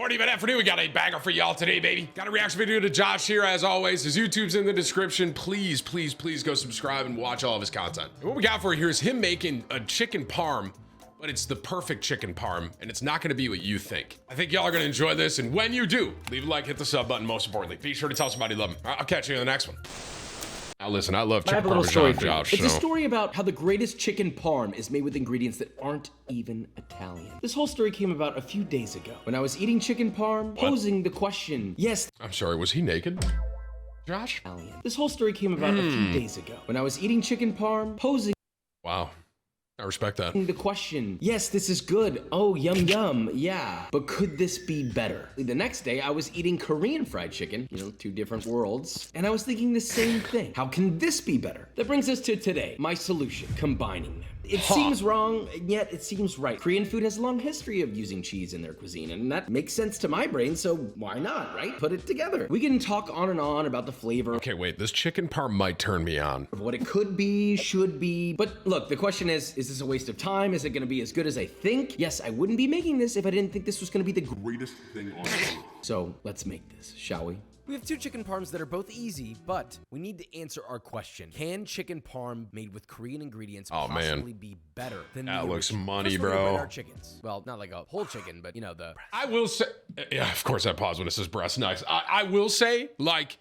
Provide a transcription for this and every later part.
Morning, good afternoon. We got a banger for y'all today, baby. Got a reaction video to Josh here, as always. His YouTube's in the description. Please, please, please go subscribe and watch all of his content. And what we got for you here is him making a chicken parm, but it's the perfect chicken parm, and it's not gonna be what you think. I think y'all are gonna enjoy this, and when you do, leave a like, hit the sub button, most importantly. Be sure to tell somebody you love them. All right, I'll catch you in the next one. Now listen, I love chicken parmesan, Josh. It's a story about how the greatest chicken parm is made with ingredients that aren't even Italian. This whole story came about a few days ago when I was eating chicken parm, posing the question, yes. I'm sorry, was he naked? Josh? Italian. This whole story came about a few days ago when I was eating chicken parm, posing. Wow. I respect that. The question, yes, this is good. Oh, yum, yum. Yeah. But could this be better? The next day, I was eating Korean fried chicken, you know, two different worlds, and I was thinking the same thing. How can this be better? That brings us to today, my solution, combining them. It seems wrong, and yet it seems right. Korean food has a long history of using cheese in their cuisine, and that makes sense to my brain, so why not, right? Put it together. We can talk on and on about the flavor. Okay, wait, this chicken parm might turn me on. Of what it could be, should be. But look, the question is this a waste of time? Is it gonna be as good as I think? Yes, I wouldn't be making this if I didn't think this was gonna be the greatest thing on earth. So let's make this, shall we? We have two chicken parms that are both easy, but we need to answer our question. Can chicken parm made with Korean ingredients possibly be better than that looks money, First, bro. our chickens. Well, not like a whole chicken, but you know, the... I will say, yeah, of course I pause when it says breast. Nice. I will say, like,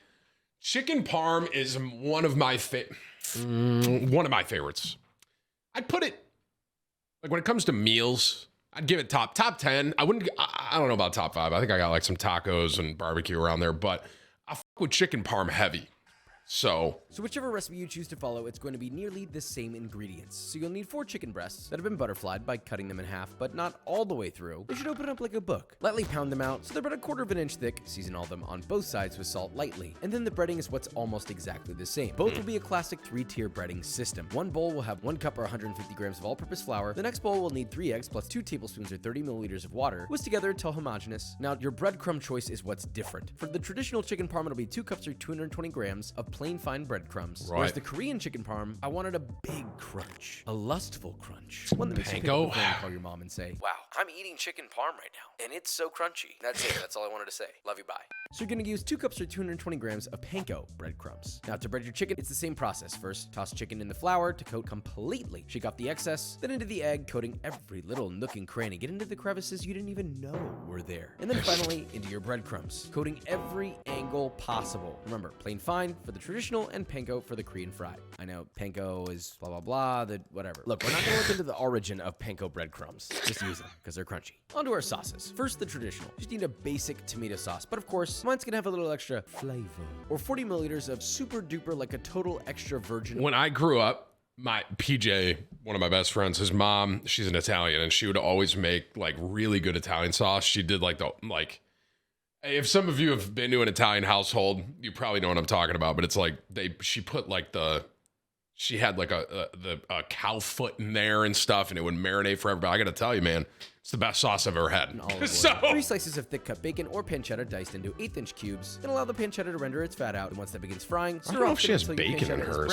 chicken parm is one of my favorites. I'd put it, like, when it comes to meals, I'd give it top 10. I don't know about top 5. I think I got like some tacos and barbecue around there, but I fuck with chicken parm heavy. So whichever recipe you choose to follow, it's going to be nearly the same ingredients. So you'll need 4 chicken breasts that have been butterflied by cutting them in half, but not all the way through. They should open up like a book. Lightly pound them out so they're about 1/4 of an inch thick. Season all of them on both sides with salt lightly. And then the breading is what's almost exactly the same. Both will be a classic 3-tier breading system. One bowl will have 1 cup or 150 grams of all-purpose flour. The next bowl will need 3 eggs plus 2 tablespoons or 30 milliliters of water, whisked together until homogeneous. Now, your breadcrumb choice is what's different. For the traditional chicken parm, it'll be 2 cups or 220 grams of plain fine breadcrumbs. Whereas the Korean chicken parm, I wanted a big crunch, a lustful crunch, one that makes you pick up the phone and call your mom and say, "Wow, I'm eating chicken parm right now, and it's so crunchy." That's it. That's all I wanted to say. Love you. Bye. So you're gonna use 2 cups or 220 grams of panko breadcrumbs. Now to bread your chicken, it's the same process. First, toss chicken in the flour to coat completely. Shake off the excess, then into the egg, coating every little nook and cranny. Get into the crevices you didn't even know were there. And then finally, into your breadcrumbs, coating every angle possible. Remember, plain fine for the traditional and panko for the Korean fried. I know panko is blah blah blah, that whatever. Look, we're not gonna look into the origin of panko breadcrumbs. Just use them because they're crunchy. On to our sauces. First, the traditional. Just need a basic tomato sauce, but of course, mine's gonna have a little extra flavor. Or 40 milliliters of super duper, like a total extra virgin. When I grew up, my PJ, one of my best friends, his mom, she's an Italian, and she would always make like really good Italian sauce. She did if some of you have been to an Italian household, you probably know what I'm talking about, but it's like she had like a cow foot in there and stuff, and it would marinate forever. But I gotta tell you, man, it's the best sauce I've ever had. So 3 slices of thick cut bacon or pancetta diced into 1/8-inch cubes, and allow the pancetta to render its fat out. And once that begins frying, I don't know if she has bacon in hers.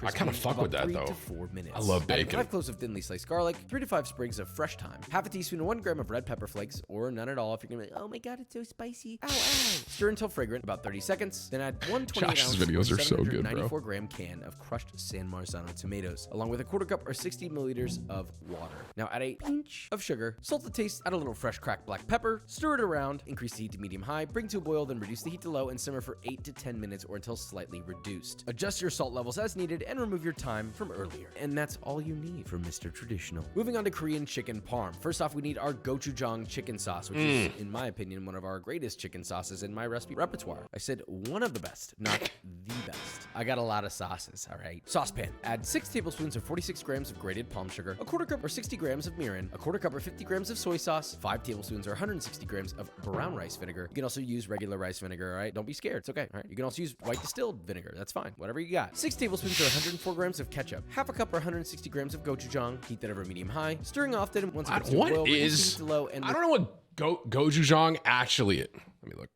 I kind of fuck with that though. 3 to 4 minutes. I love bacon. 5 cloves of thinly sliced garlic, 3 to 5 sprigs of fresh thyme, half a teaspoon and 1 gram of red pepper flakes, or none at all if you're gonna be like, oh my god, it's so spicy. Ow, ow. Stir until fragrant, about 30 seconds. Then add 1 28-ounce, videos are so good, bro. 94-gram can of crushed San Marzano tomatoes, along with a 1/4 cup or 60 milliliters of water. Now add a pinch of sugar, salt to taste, add a little fresh cracked black pepper, stir it around, increase the heat to medium-high, bring to a boil, then reduce the heat to low and simmer for 8 to 10 minutes or until slightly reduced. Adjust your salt levels as needed and remove your thyme from earlier. And that's all you need for Mr. Traditional. Moving on to Korean chicken parm. First off, we need our gochujang chicken sauce, which is, in my opinion, one of our greatest chicken sauces in my recipe repertoire. I said one of the best, not the best. I got a lot of sauces, all right? Saucepan. Add 6 tablespoons of 46 grams of grated palm sugar, a 1/4 cup or 60 grams of mirin, a 1/4 cup or 50 grams of soy sauce, 5 tablespoons or 160 grams of brown rice vinegar. You can also use regular rice vinegar, all right? Don't be scared. It's okay, all right? You can also use white distilled vinegar. That's fine. Whatever you got. 6 tablespoons or 104 grams of ketchup, half a cup or 160 grams of gochujang. Heat that over medium-high, stirring often once it gets to a boil. I don't know what gochujang actually is. Let me look.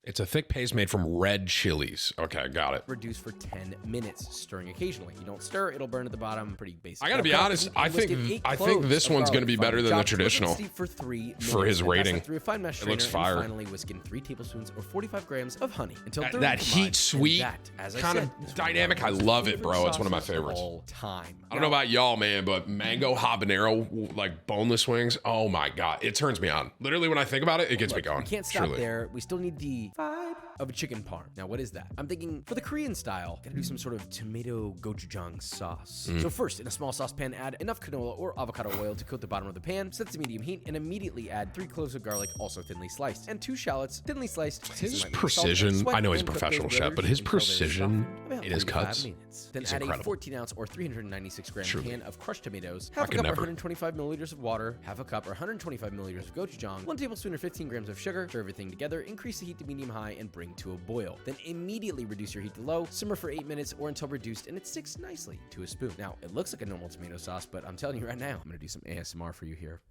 It's a thick paste made from red chilies. Okay, got it. Reduce for 10 minutes, stirring occasionally. You don't stir, it'll burn at the bottom. Pretty basic. I gotta be honest. I think this one's gonna be better than the traditional for his rating. Through a fine mesh It looks strainer, and fire. finally whisk in 3 tablespoons or 45 grams of honey until That heat sweet kind of dynamic. I love it, bro. It's one of my favorites. All time. I don't know about y'all, man, but mango habanero, like boneless wings. Oh my God. It turns me on. Literally, when I think about it, it gets me going. We can't stop Truly. there. We still need the vibe of a chicken parm. Now, what is that? I'm thinking for the Korean style, gotta do some sort of tomato gochujang sauce. So first, in a small saucepan, add enough canola or avocado oil to coat the bottom of the pan, set to medium heat, and immediately add 3 cloves of garlic, also thinly sliced, and 2 shallots, thinly sliced. His Lightly precision, salted, I know he's a and cook professional those chef, but his until they're precision softened, about in his 45 cuts minutes. Then is add incredible. a 14-ounce or 396 gram Truly. can of crushed tomatoes, I half a could cup or never. 125 milliliters of water, half a cup or 125 milliliters of gochujang, 1 tablespoon or 15 grams of sugar. Stir everything together, increase the heat to medium-high, and bring to a boil. Then immediately reduce your heat to low, simmer for 8 minutes or until reduced and it sticks nicely to a spoon. Now, it looks like a normal tomato sauce, but I'm telling you right now, I'm gonna do some ASMR for you here.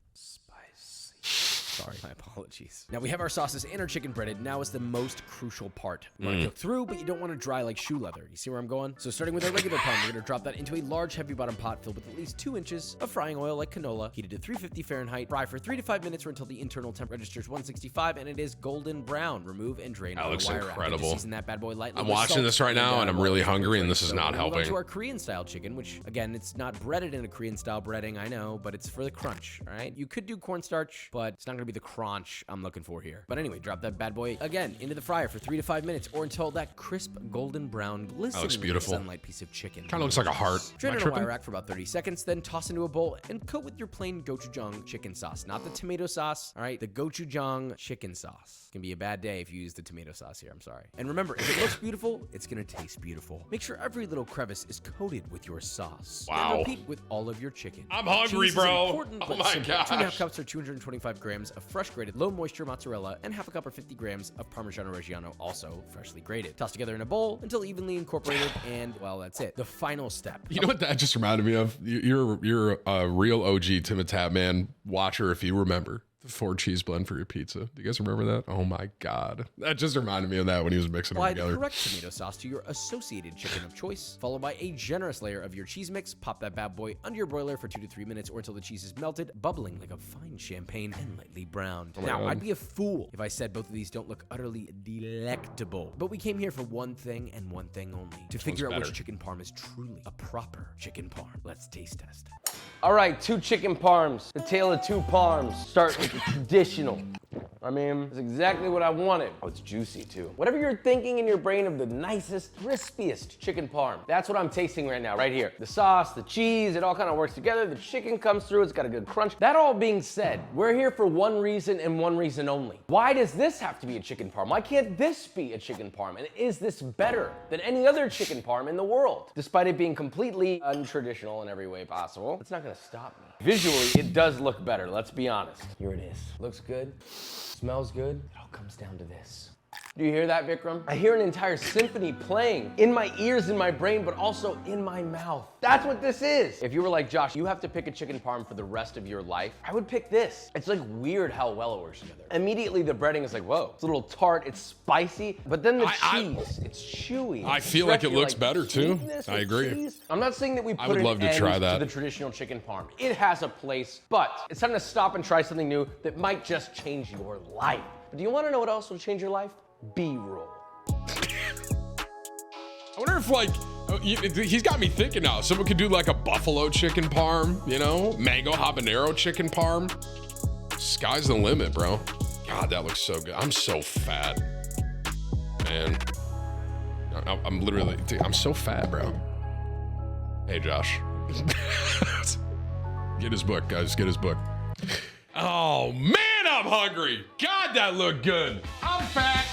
Sorry, my apologies. Now we have our sauces and our chicken breaded. Now is the most crucial part. You want to cook through, but you don't want to dry like shoe leather. You see where I'm going? So starting with our regular pan, we're going to drop that into a large heavy bottom pot filled with at least 2 inches of frying oil like canola, heated to 350 Fahrenheit. Fry for 3 to 5 minutes or until the internal temp registers 165 and it is golden brown. Remove and drain. That looks on a wire incredible. rack. Season that bad boy lightly. I'm with watching salt this right now and I'm really hungry and this is so not we'll move on helping. to our Korean style chicken, which again, it's not breaded in a Korean style breading, I know, but it's for the crunch, all right? You could do cornstarch, but it's not gonna be the crunch I'm looking for here. But anyway, drop that bad boy again into the fryer for 3 to 5 minutes or until that crisp golden brown glistening beautiful. sunlight piece of chicken. Kind of looks like a heart. Drain Am I on a tripping? wire rack for about 30 seconds, then toss into a bowl and coat with your plain gochujang chicken sauce, not the tomato sauce, all right? The gochujang chicken sauce. Can be a bad day if you use the tomato sauce here, I'm sorry. And remember, if it looks beautiful, it's gonna taste beautiful. Make sure every little crevice is coated with your sauce. Wow. And repeat with all of your chicken. I'm hungry, Cheese is bro. important, Oh but my simple. gosh. 2.5 cups or 225 grams of fresh grated low moisture mozzarella and half a cup or 50 grams of Parmigiano Reggiano, also freshly grated. Toss together in a bowl until evenly incorporated, and well, that's it. The final step. You know what that just reminded me of? You're a real OG Timthetatman watcher, if you remember. The 4 cheese blend for your pizza. Do you guys remember that? Oh my God. That just reminded me of that when he was mixing them Apply together. the correct tomato sauce to your associated chicken of choice, followed by a generous layer of your cheese mix. Pop that bad boy under your broiler for 2 to 3 minutes or until the cheese is melted, bubbling like a fine champagne and lightly browned. my Now, God. I'd be a fool if I said both of these don't look utterly delectable. But we came here for one thing and one thing only. To figure out better? which chicken parm is truly a proper chicken parm. Let's taste test. All right, 2 chicken parms. The tale of 2 parms. Start with the traditional. I mean, it's exactly what I wanted. Oh, it's juicy too. Whatever you're thinking in your brain of the nicest, crispiest chicken parm, that's what I'm tasting right now, right here. The sauce, the cheese, it all kind of works together. The chicken comes through, it's got a good crunch. That all being said, we're here for one reason and one reason only. Why does this have to be a chicken parm? Why can't this be a chicken parm? And is this better than any other chicken parm in the world? Despite it being completely untraditional in every way possible, it's not gonna stop me. Visually, it does look better, let's be honest. Here it is. Looks good, smells good. It all comes down to this. Do you hear that, Vikram? I hear an entire symphony playing in my ears, in my brain, but also in my mouth. That's what this is. If you were like, Josh, you have to pick a chicken parm for the rest of your life, I would pick this. It's like weird how well it works together. Immediately the breading is like, whoa. It's a little tart, it's spicy, but then the cheese, it's chewy. I it's feel like it stretchy, looks better, too. sweetness I with agree. cheese. I'm not saying that we put would an love to end try that. to the traditional chicken parm. It has a place, but it's time to stop and try something new that might just change your life. But do you want to know what else will change your life? B-roll. I wonder if, like, he's got me thinking now. Someone could do like a buffalo chicken parm, you know? Mango habanero chicken parm. Sky's the limit, bro. God, that looks so good. I'm so fat. Man. I'm literally, dude, I'm so fat, bro. Hey, Josh. Get his book, guys. Get his book. Oh, man, I'm hungry. God, that looked good. I'm fat.